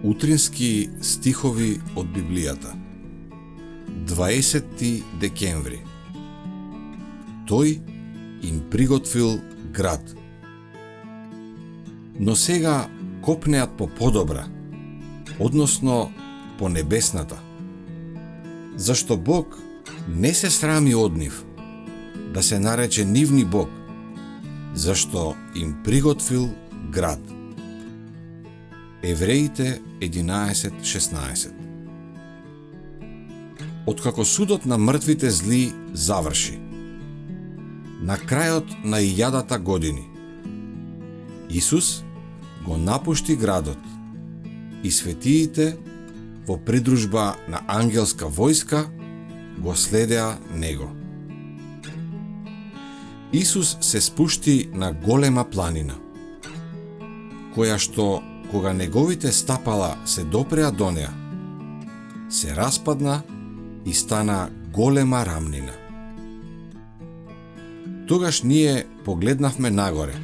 Утрински стихови од Библијата. 20 декември. Тој им приготвил град. Но сега копнеат по подобра, односно по небесната. Зашто Бог не се срами од нив, да се нарече нивни Бог, зашто им приготвил град. Евреите 11:16. Откако судот на мртвите зли заврши, на крајот на 1000 години, Исус го напушти градот и светиите во придружба на ангелска војска го следеа него. Исус се спушти на голема планина, која што, кога неговите стапала се допреа до неа, се распадна и стана голема рамнина. Тогаш ние погледнавме нагоре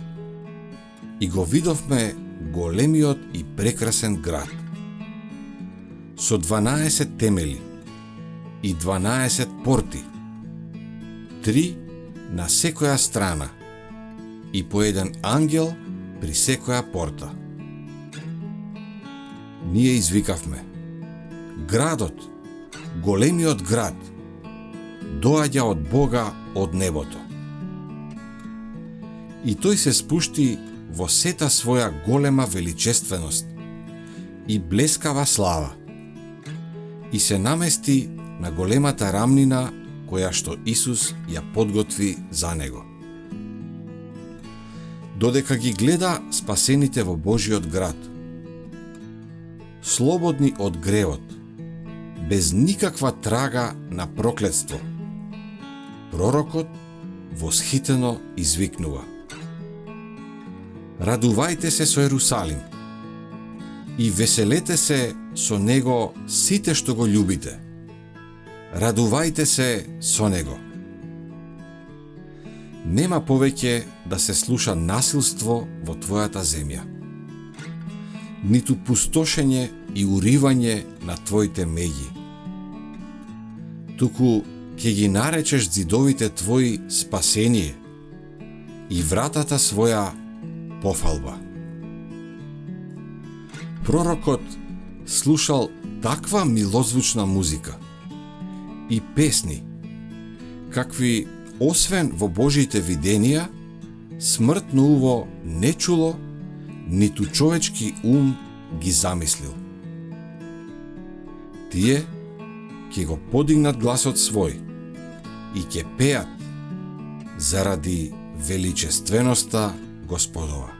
и го видовме големиот и прекрасен град, со 12 темели и 12 порти, 3 на секоја страна и по еден ангел при секоја порта. Ние извикавме: градот, големиот град, доаѓа од Бога од небото. И тој се спушти во сета своја голема величественост и блескава слава и се намести на големата рамнина која што Исус ја подготви за него. Додека ги гледа спасените во Божиот град, слободни од гревот, без никаква трага на проклетство, пророкот восхитено извикнува: радувајте се со Ерусалим и веселете се со него сите што го љубите. Радувајте се со него. Нема повеќе да се слуша насилство во твојата земја, ниту пустошење и уривање на твоите меѓи. Туку ќе ги наречеш зидовите твои спасение и вратата своја пофалба. Пророкот слушал таква милозвучна музика и песни, какви освен во Божите виденија, смртно уво не чуло, ниту човечки ум ги замислил. Тие ќе го подигнат гласот свој и ќе пеат заради величественоста Господова.